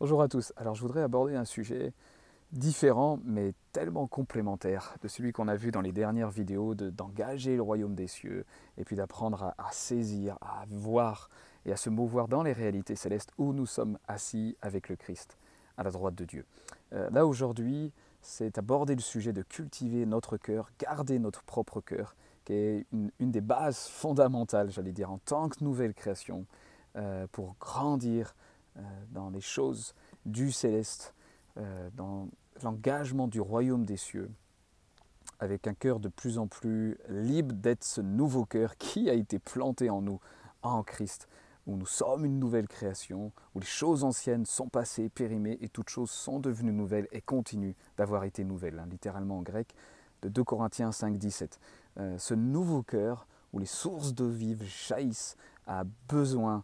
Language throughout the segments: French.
Bonjour à tous. Alors je voudrais aborder un sujet différent mais tellement complémentaire de celui qu'on a vu dans les dernières vidéos d'engager le royaume des cieux et puis d'apprendre à saisir, à voir et à se mouvoir dans les réalités célestes où nous sommes assis avec le Christ à la droite de Dieu. Là aujourd'hui, c'est aborder le sujet de cultiver notre cœur, garder notre propre cœur, qui est une des bases fondamentales, j'allais dire, en tant que nouvelle création, pour grandir dans les choses du céleste, dans l'engagement du royaume des cieux, avec un cœur de plus en plus libre d'être ce nouveau cœur qui a été planté en nous, en Christ, où nous sommes une nouvelle création, où les choses anciennes sont passées, périmées, et toutes choses sont devenues nouvelles et continuent d'avoir été nouvelles, littéralement en grec, de 2 Corinthiens 5, 17. Ce nouveau cœur, où les sources d'eau vive jaillissent, a besoin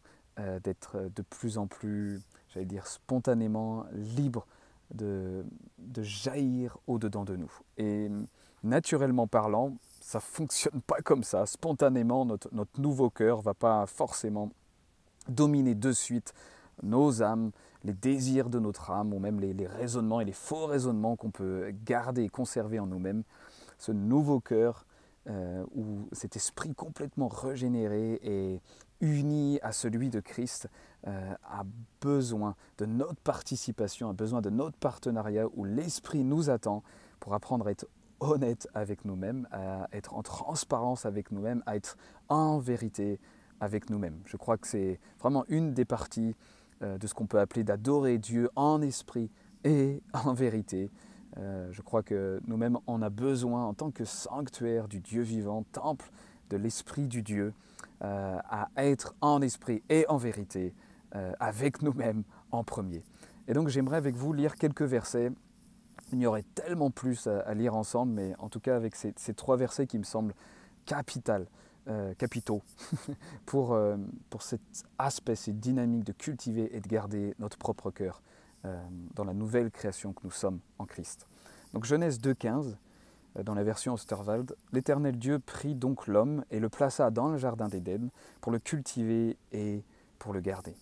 d'être de plus en plus, j'allais dire, spontanément libre de jaillir au-dedans de nous. Et naturellement parlant, ça ne fonctionne pas comme ça. Spontanément, notre nouveau cœur ne va pas forcément dominer de suite nos âmes, les désirs de notre âme, ou même les raisonnements et les faux raisonnements qu'on peut garder et conserver en nous-mêmes. Ce nouveau cœur, où cet esprit complètement régénéré et uni à celui de Christ, a besoin de notre participation, a besoin de notre partenariat, où l'esprit nous attend pour apprendre à être honnête avec nous-mêmes, à être en transparence avec nous-mêmes, à être en vérité avec nous-mêmes. Je crois que c'est vraiment une des parties de ce qu'on peut appeler d'adorer Dieu en esprit et en vérité. Je crois que nous-mêmes, on a besoin, en tant que sanctuaire du Dieu vivant, temple de l'Esprit du Dieu, à être en esprit et en vérité avec nous-mêmes en premier. Et donc j'aimerais avec vous lire quelques versets. Il y aurait tellement plus à lire ensemble, mais en tout cas avec ces trois versets qui me semblent capitaux pour cet aspect, cette dynamique de cultiver et de garder notre propre cœur dans la nouvelle création que nous sommes en Christ. Donc Genèse 2,15, dans la version Osterwald, l'Éternel Dieu prit donc l'homme et le plaça dans le jardin d'Éden pour le cultiver et pour le garder.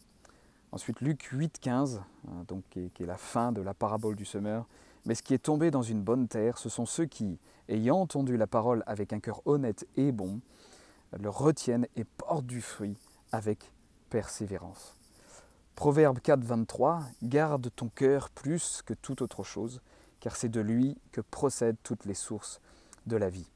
Ensuite Luc 8,15, donc qui est la fin de la parabole du semeur. Mais ce qui est tombé dans une bonne terre, ce sont ceux qui, ayant entendu la parole avec un cœur honnête et bon, le retiennent et portent du fruit avec persévérance. Proverbe 4, 23, garde ton cœur plus que toute autre chose, car c'est de lui que procèdent toutes les sources de la vie.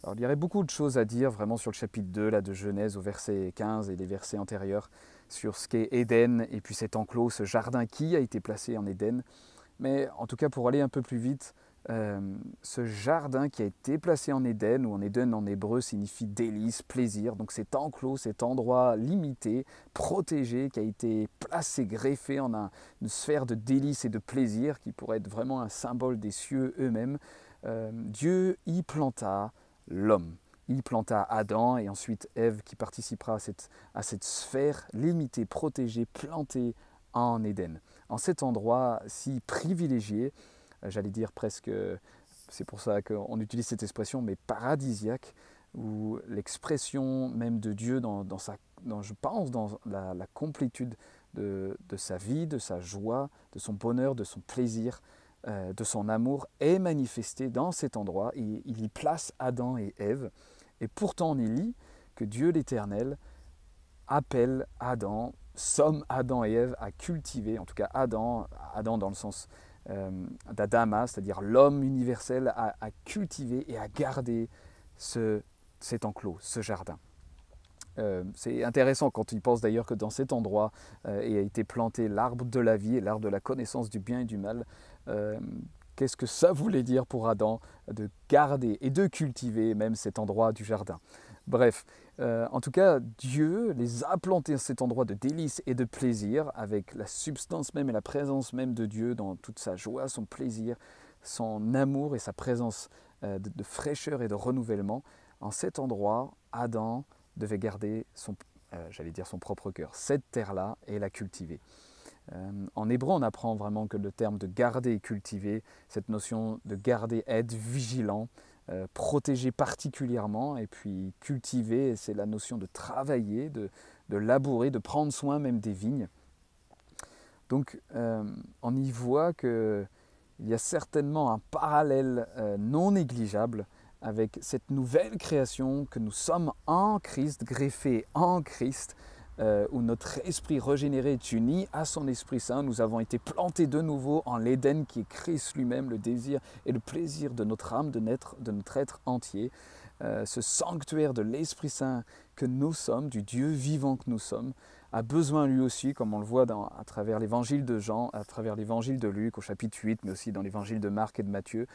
Alors, il y aurait beaucoup de choses à dire vraiment sur le chapitre 2 là, de Genèse au verset 15 et les versets antérieurs sur ce qu'est Éden et puis cet enclos, ce jardin qui a été placé en Éden. Mais en tout cas, pour aller un peu plus vite, ce jardin qui a été placé en Éden, ou en Éden en hébreu signifie délice, plaisir, donc cet enclos, cet endroit limité, protégé, qui a été placé, greffé en une sphère de délice et de plaisir, qui pourrait être vraiment un symbole des cieux eux-mêmes, Dieu y planta l'homme. Il planta Adam et ensuite Ève qui participera à cette sphère limitée, protégée, plantée en Éden. En cet endroit si privilégié, j'allais dire presque, c'est pour ça qu'on utilise cette expression, mais paradisiaque, où l'expression même de Dieu je pense, dans la complétude de sa vie, de sa joie, de son bonheur, de son plaisir, de son amour, est manifestée dans cet endroit. Et il y place Adam et Ève. Et pourtant on y lit que Dieu l'Éternel appelle Adam, somme Adam et Ève à cultiver, en tout cas Adam dans le sens d'Adama, c'est-à-dire l'homme universel, à cultiver et à garder cet enclos, ce jardin. C'est intéressant quand il pense d'ailleurs que dans cet endroit a été planté l'arbre de la vie et l'arbre de la connaissance du bien et du mal. Qu'est-ce que ça voulait dire pour Adam de garder et de cultiver même cet endroit du jardin? Bref, en tout cas, Dieu les a plantés à cet endroit de délice et de plaisir, avec la substance même et la présence même de Dieu dans toute sa joie, son plaisir, son amour et sa présence de fraîcheur et de renouvellement. En cet endroit, Adam devait garder son propre cœur, cette terre-là, et la cultiver. En hébreu, on apprend vraiment que le terme de garder et cultiver, cette notion de garder, être vigilant, protéger particulièrement, et puis cultiver, c'est la notion de travailler, de labourer, de prendre soin même des vignes. Donc on y voit qu'il y a certainement un parallèle non négligeable avec cette nouvelle création que nous sommes en Christ, greffés en Christ, où notre esprit régénéré est uni à son Esprit Saint. Nous avons été plantés de nouveau en l'Éden qui est Christ lui-même, le désir et le plaisir de notre âme, de notre être entier. Ce sanctuaire de l'Esprit Saint que nous sommes, du Dieu vivant que nous sommes, a besoin lui aussi, comme on le voit à travers l'évangile de Jean, à travers l'évangile de Luc au chapitre 8, mais aussi dans l'évangile de Marc et de Matthieu,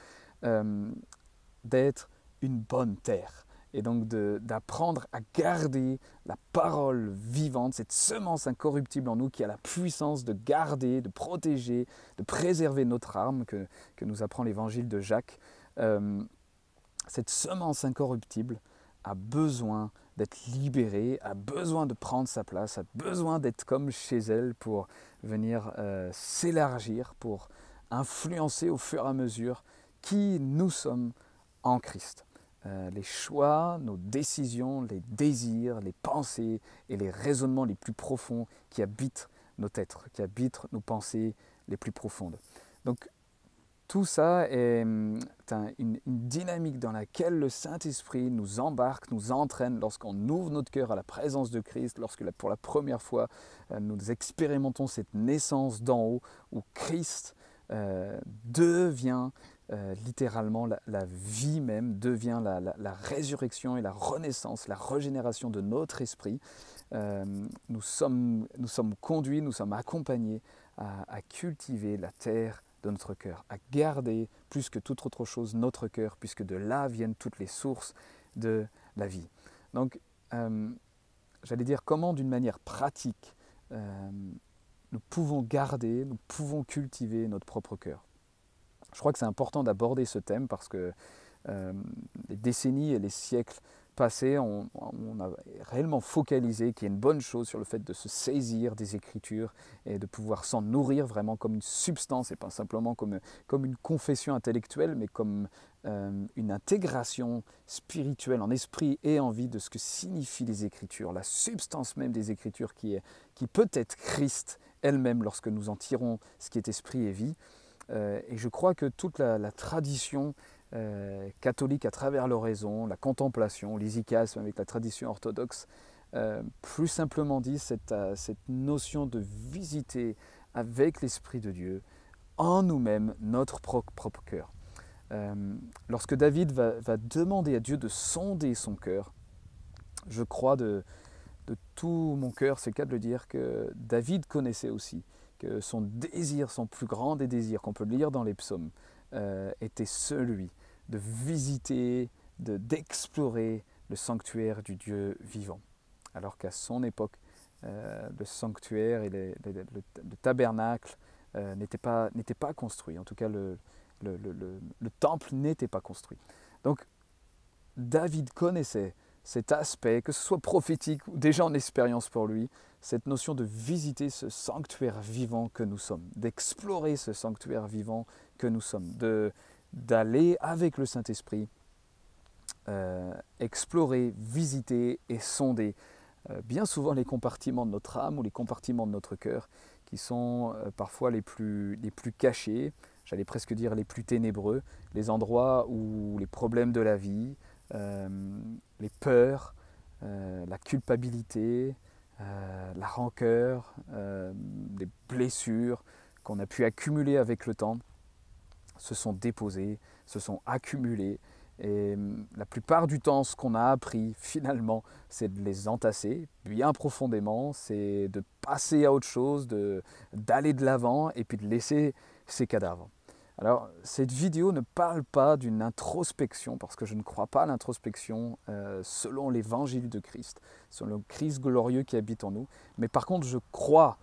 d'être une bonne terre. Et donc d'apprendre à garder la parole vivante, cette semence incorruptible en nous qui a la puissance de garder, de protéger, de préserver notre âme que nous apprend l'évangile de Jacques. Cette semence incorruptible a besoin d'être libérée, a besoin de prendre sa place, a besoin d'être comme chez elle pour venir s'élargir, pour influencer au fur et à mesure qui nous sommes en Christ. Les choix, nos décisions, les désirs, les pensées et les raisonnements les plus profonds qui habitent notre être, qui habitent nos pensées les plus profondes. Donc tout ça est une dynamique dans laquelle le Saint-Esprit nous embarque, nous entraîne lorsqu'on ouvre notre cœur à la présence de Christ, lorsque pour la première fois nous expérimentons cette naissance d'en haut où Christ devient littéralement la vie même, devient la résurrection et la renaissance, la régénération de notre esprit. Nous sommes conduits, nous sommes accompagnés à cultiver la terre de notre cœur, à garder plus que toute autre chose notre cœur, puisque de là viennent toutes les sources de la vie. Donc, j'allais dire comment d'une manière pratique, nous pouvons garder, nous pouvons cultiver notre propre cœur. Je crois que c'est important d'aborder ce thème parce que les décennies et les siècles passés, on a réellement focalisé, qui est une bonne chose, sur le fait de se saisir des Écritures et de pouvoir s'en nourrir vraiment comme une substance et pas simplement comme une confession intellectuelle, mais comme une intégration spirituelle en esprit et en vie de ce que signifient les Écritures, la substance même des Écritures qui peut être Christ elle-même lorsque nous en tirons ce qui est esprit et vie. Et je crois que toute la tradition catholique à travers l'oraison, la contemplation, l'isicasme avec la tradition orthodoxe, plus simplement dit cette notion de visiter avec l'Esprit de Dieu en nous-mêmes notre propre cœur. Lorsque David va demander à Dieu de sonder son cœur, je crois de tout mon cœur, c'est le cas de le dire, que David connaissait aussi que son désir, son plus grand des désirs qu'on peut lire dans les psaumes, était celui de visiter, d'explorer le sanctuaire du Dieu vivant. Alors qu'à son époque, le sanctuaire et le tabernacle n'étaient pas construits. En tout cas, le temple n'était pas construit. Donc, David connaissait cet aspect, que ce soit prophétique ou déjà en expérience pour lui, cette notion de visiter ce sanctuaire vivant que nous sommes, d'explorer ce sanctuaire vivant que nous sommes, d'aller avec le Saint-Esprit explorer, visiter et sonder bien souvent les compartiments de notre âme ou les compartiments de notre cœur qui sont parfois les plus cachés, j'allais presque dire les plus ténébreux, les endroits où les problèmes de la vie, les peurs, la culpabilité, la rancœur, les blessures qu'on a pu accumuler avec le temps se sont déposées, se sont accumulées. Et la plupart du temps, ce qu'on a appris finalement, c'est de les entasser bien profondément, c'est de passer à autre chose, d'aller de l'avant et puis de laisser ces cadavres. Alors, cette vidéo ne parle pas d'une introspection, parce que je ne crois pas à l'introspection selon l'évangile de Christ, selon le Christ glorieux qui habite en nous. Mais par contre, je crois,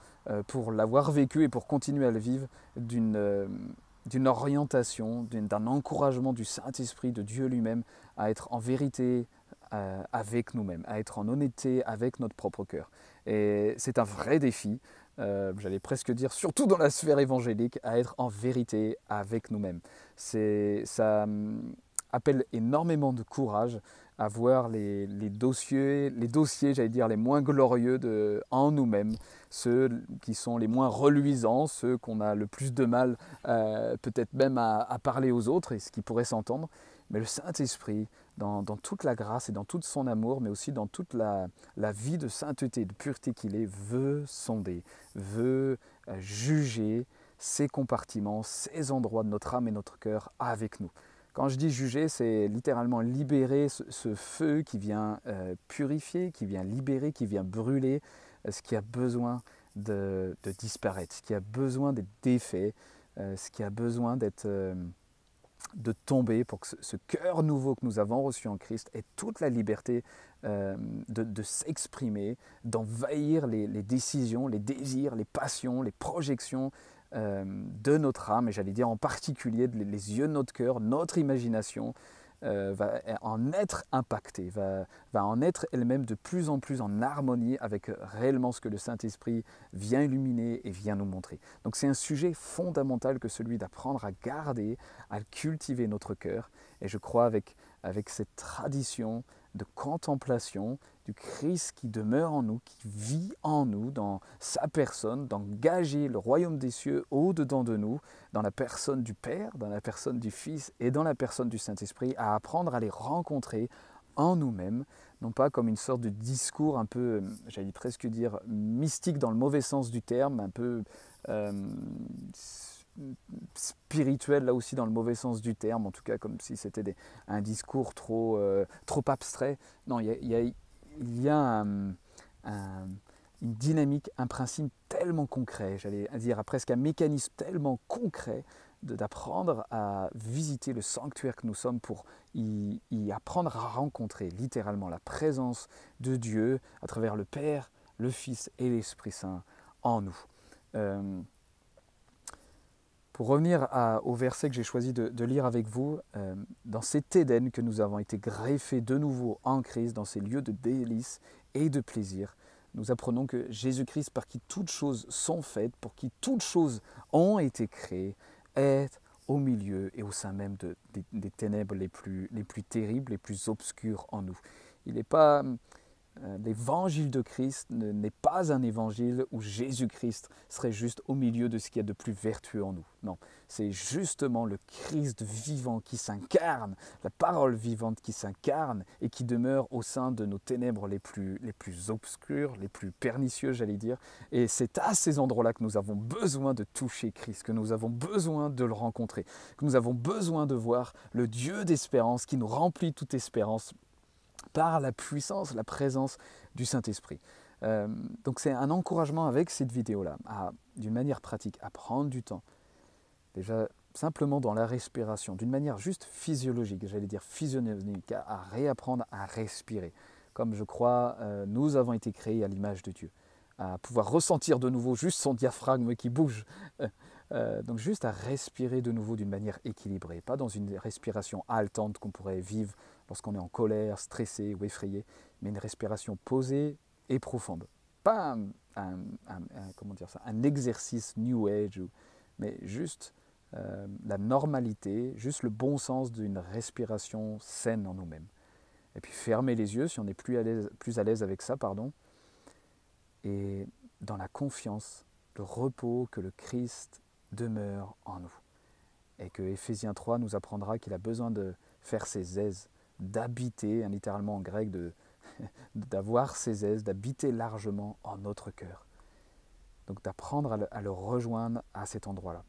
pour l'avoir vécu et pour continuer à le vivre, d'une orientation, d'un encouragement du Saint-Esprit, de Dieu lui-même, à être en vérité avec nous-mêmes, à être en honnêteté avec notre propre cœur. Et c'est un vrai défi. J'allais presque dire, surtout dans la sphère évangélique, à être en vérité avec nous-mêmes. Ça appelle énormément de courage, à voir les dossiers, j'allais dire, les moins glorieux en nous-mêmes, ceux qui sont les moins reluisants, ceux qu'on a le plus de mal peut-être même à parler aux autres, et ce qui pourrait s'entendre. Mais le Saint-Esprit, dans toute la grâce et dans tout son amour, mais aussi dans toute la vie de sainteté, de pureté qu'il est, veut sonder, veut juger ces compartiments, ces endroits de notre âme et notre cœur avec nous. Quand je dis juger, c'est littéralement libérer ce feu qui vient purifier, qui vient libérer, qui vient brûler ce qui a besoin de disparaître, ce qui a besoin d'être défait, ce qui a besoin de tomber pour que ce cœur nouveau que nous avons reçu en Christ ait toute la liberté de s'exprimer, d'envahir les décisions, les désirs, les passions, les projections de notre âme, et j'allais dire en particulier les yeux de notre cœur, notre imagination va en être impactée, va en être elle-même de plus en plus en harmonie avec réellement ce que le Saint-Esprit vient illuminer et vient nous montrer. Donc c'est un sujet fondamental que celui d'apprendre à garder, à cultiver notre cœur, et je crois avec cette tradition de contemplation du Christ qui demeure en nous, qui vit en nous, dans sa personne, d'engager le royaume des cieux au-dedans de nous, dans la personne du Père, dans la personne du Fils et dans la personne du Saint-Esprit, à apprendre à les rencontrer en nous-mêmes, non pas comme une sorte de discours un peu, j'allais presque dire, mystique dans le mauvais sens du terme, un peu spirituel là aussi dans le mauvais sens du terme, en tout cas comme si c'était un discours trop abstrait. Non, il y a une dynamique, un principe tellement concret, j'allais dire presque un mécanisme tellement concret d'apprendre à visiter le sanctuaire que nous sommes pour y apprendre à rencontrer littéralement la présence de Dieu à travers le Père, le Fils et l'Esprit Saint en nous. Pour revenir au verset que j'ai choisi de lire avec vous, dans cet Éden que nous avons été greffés de nouveau en Christ, dans ces lieux de délices et de plaisir, nous apprenons que Jésus-Christ, par qui toutes choses sont faites, pour qui toutes choses ont été créées, est au milieu et au sein même des ténèbres les plus terribles, les plus obscures en nous. Il n'est pas... L'évangile de Christ n'est pas un évangile où Jésus-Christ serait juste au milieu de ce qu'il y a de plus vertueux en nous. Non, c'est justement le Christ vivant qui s'incarne, la parole vivante qui s'incarne et qui demeure au sein de nos ténèbres les plus obscures, les plus pernicieuses, j'allais dire. Et c'est à ces endroits-là que nous avons besoin de toucher Christ, que nous avons besoin de le rencontrer, que nous avons besoin de voir le Dieu d'espérance qui nous remplit toute espérance par la puissance, la présence du Saint-Esprit. Donc c'est un encouragement avec cette vidéo-là, d'une manière pratique, à prendre du temps, déjà simplement dans la respiration, d'une manière juste physiologique, j'allais dire physiognomique, à réapprendre à respirer, comme je crois nous avons été créés à l'image de Dieu, à pouvoir ressentir de nouveau juste son diaphragme qui bouge, donc juste à respirer de nouveau d'une manière équilibrée, pas dans une respiration haletante qu'on pourrait vivre lorsqu'on est en colère, stressé ou effrayé, mais une respiration posée et profonde. Pas un exercice New Age, mais juste la normalité, juste le bon sens d'une respiration saine en nous-mêmes. Et puis fermer les yeux si on est plus à l'aise avec ça, et dans la confiance, le repos que le Christ demeure en nous. Et que Éphésiens 3 nous apprendra qu'il a besoin de faire ses aises, d'habiter, littéralement en grec, d'avoir ses aises, d'habiter largement en notre cœur. Donc d'apprendre à le rejoindre à cet endroit-là.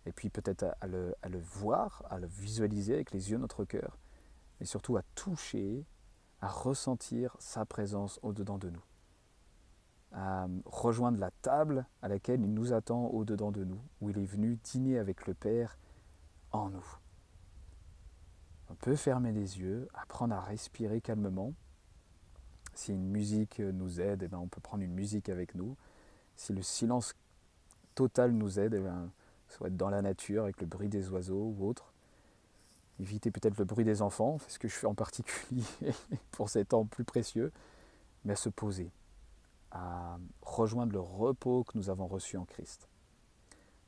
Et puis peut-être à le voir, à le visualiser avec les yeux de notre cœur, mais surtout à toucher, à ressentir sa présence au-dedans de nous. À rejoindre la table à laquelle il nous attend au-dedans de nous, où il est venu dîner avec le Père en nous. On peut fermer les yeux, apprendre à respirer calmement. Si une musique nous aide, on peut prendre une musique avec nous. Si le silence total nous aide, soit être dans la nature avec le bruit des oiseaux ou autre. Éviter peut-être le bruit des enfants, c'est ce que je fais en particulier pour ces temps plus précieux, mais à se poser, à rejoindre le repos que nous avons reçu en Christ.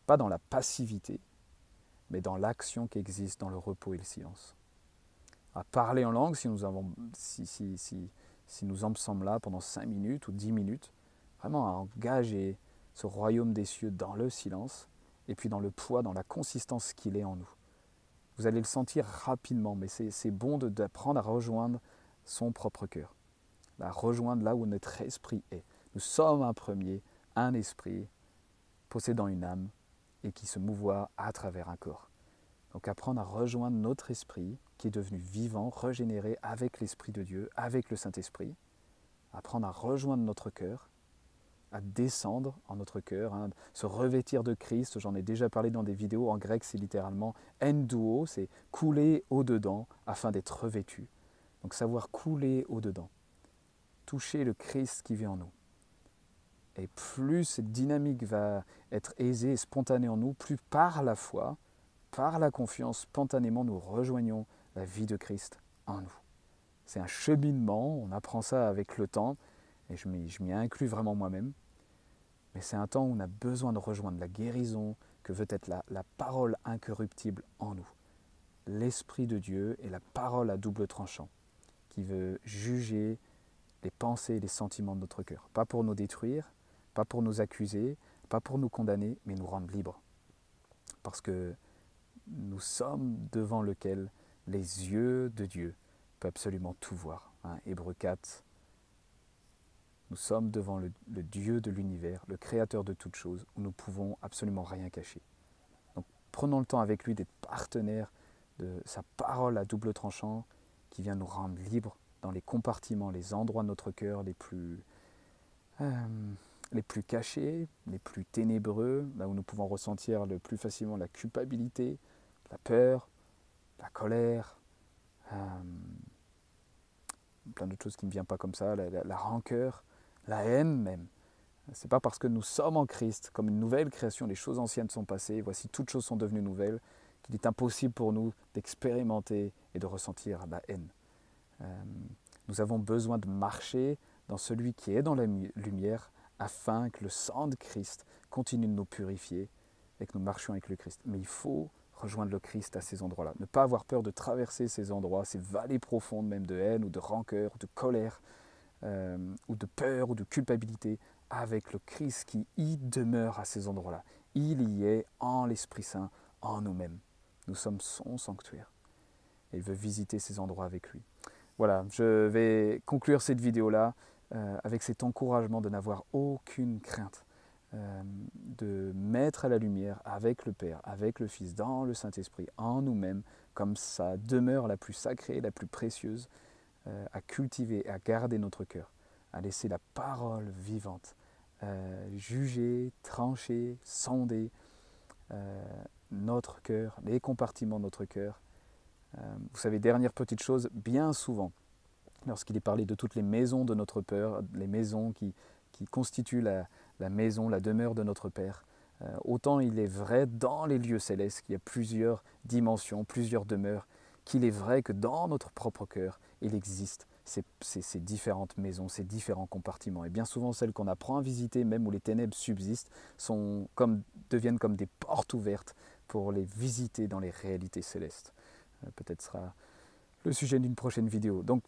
Pas dans la passivité, mais dans l'action qui existe dans le repos et le silence. à parler en langue si nous en sommes là pendant 5 minutes ou 10 minutes, vraiment à engager ce royaume des cieux dans le silence et puis dans le poids, dans la consistance qu'il est en nous. Vous allez le sentir rapidement, mais c'est bon d'apprendre à rejoindre son propre cœur, à rejoindre là où notre esprit est. Nous sommes un premier, un esprit possédant une âme et qui se mouvoit à travers un corps. Donc apprendre à rejoindre notre esprit qui est devenu vivant, régénéré avec l'Esprit de Dieu, avec le Saint-Esprit. Apprendre à rejoindre notre cœur, à descendre en notre cœur, se revêtir de Christ. J'en ai déjà parlé dans des vidéos. En grec, c'est littéralement endouo, c'est couler au-dedans afin d'être revêtu. Donc savoir couler au-dedans, toucher le Christ qui vit en nous. Et plus cette dynamique va être aisée et spontanée en nous, plus par la foi, par la confiance, spontanément nous rejoignons la vie de Christ en nous. C'est un cheminement, on apprend ça avec le temps, et je m'y inclus vraiment moi-même. Mais c'est un temps où on a besoin de rejoindre la guérison que veut être la parole incorruptible en nous. L'Esprit de Dieu est la parole à double tranchant, qui veut juger les pensées et les sentiments de notre cœur. Pas pour nous détruire, pas pour nous accuser, pas pour nous condamner, mais nous rendre libres. Parce que nous sommes devant lequel les yeux de Dieu peuvent absolument tout voir. Hébreux 4, nous sommes devant le Dieu de l'univers, le créateur de toutes choses, où nous pouvons absolument rien cacher. Donc prenons le temps avec lui d'être partenaires de sa parole à double tranchant qui vient nous rendre libres dans les compartiments, les endroits de notre cœur les plus cachés, les plus ténébreux, là où nous pouvons ressentir le plus facilement la culpabilité, la peur, la colère, plein d'autres choses qui ne me viennent pas comme ça, la rancœur, la haine même. C'est pas parce que nous sommes en Christ, comme une nouvelle création, les choses anciennes sont passées, voici toutes choses sont devenues nouvelles, qu'il est impossible pour nous d'expérimenter et de ressentir la haine. Nous avons besoin de marcher dans celui qui est dans la lumière afin que le sang de Christ continue de nous purifier et que nous marchions avec le Christ. Mais il faut rejoindre le Christ à ces endroits-là. Ne pas avoir peur de traverser ces endroits, ces vallées profondes même de haine ou de rancœur, ou de colère, ou de peur ou de culpabilité, avec le Christ qui y demeure à ces endroits-là. Il y est en l'Esprit Saint, en nous-mêmes. Nous sommes son sanctuaire. Et il veut visiter ces endroits avec lui. Voilà, je vais conclure cette vidéo-là avec cet encouragement de n'avoir aucune crainte, de mettre à la lumière avec le Père, avec le Fils, dans le Saint-Esprit, en nous-mêmes, comme sa demeure la plus sacrée, la plus précieuse, à cultiver et à garder notre cœur, à laisser la parole vivante, juger, trancher, sonder notre cœur, les compartiments de notre cœur. Vous savez, dernière petite chose, bien souvent, lorsqu'il est parlé de toutes les maisons de notre Père, les maisons qui constituent la maison, la demeure de notre Père, autant il est vrai dans les lieux célestes qu'il y a plusieurs dimensions, plusieurs demeures, qu'il est vrai que dans notre propre cœur, il existe ces différentes maisons, ces différents compartiments. Et bien souvent, celles qu'on apprend à visiter, même où les ténèbres subsistent, deviennent comme des portes ouvertes pour les visiter dans les réalités célestes. Peut-être sera le sujet d'une prochaine vidéo. Donc,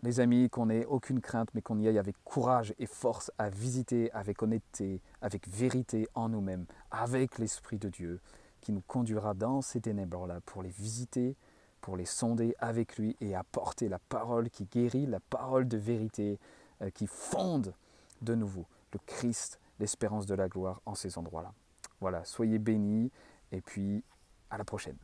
les amis, qu'on n'ait aucune crainte, mais qu'on y aille avec courage et force à visiter avec honnêteté, avec vérité en nous-mêmes, avec l'Esprit de Dieu, qui nous conduira dans ces ténèbres-là pour les visiter, pour les sonder avec lui et apporter la parole qui guérit, la parole de vérité qui fonde de nouveau le Christ, l'espérance de la gloire en ces endroits-là. Voilà, soyez bénis et puis à la prochaine.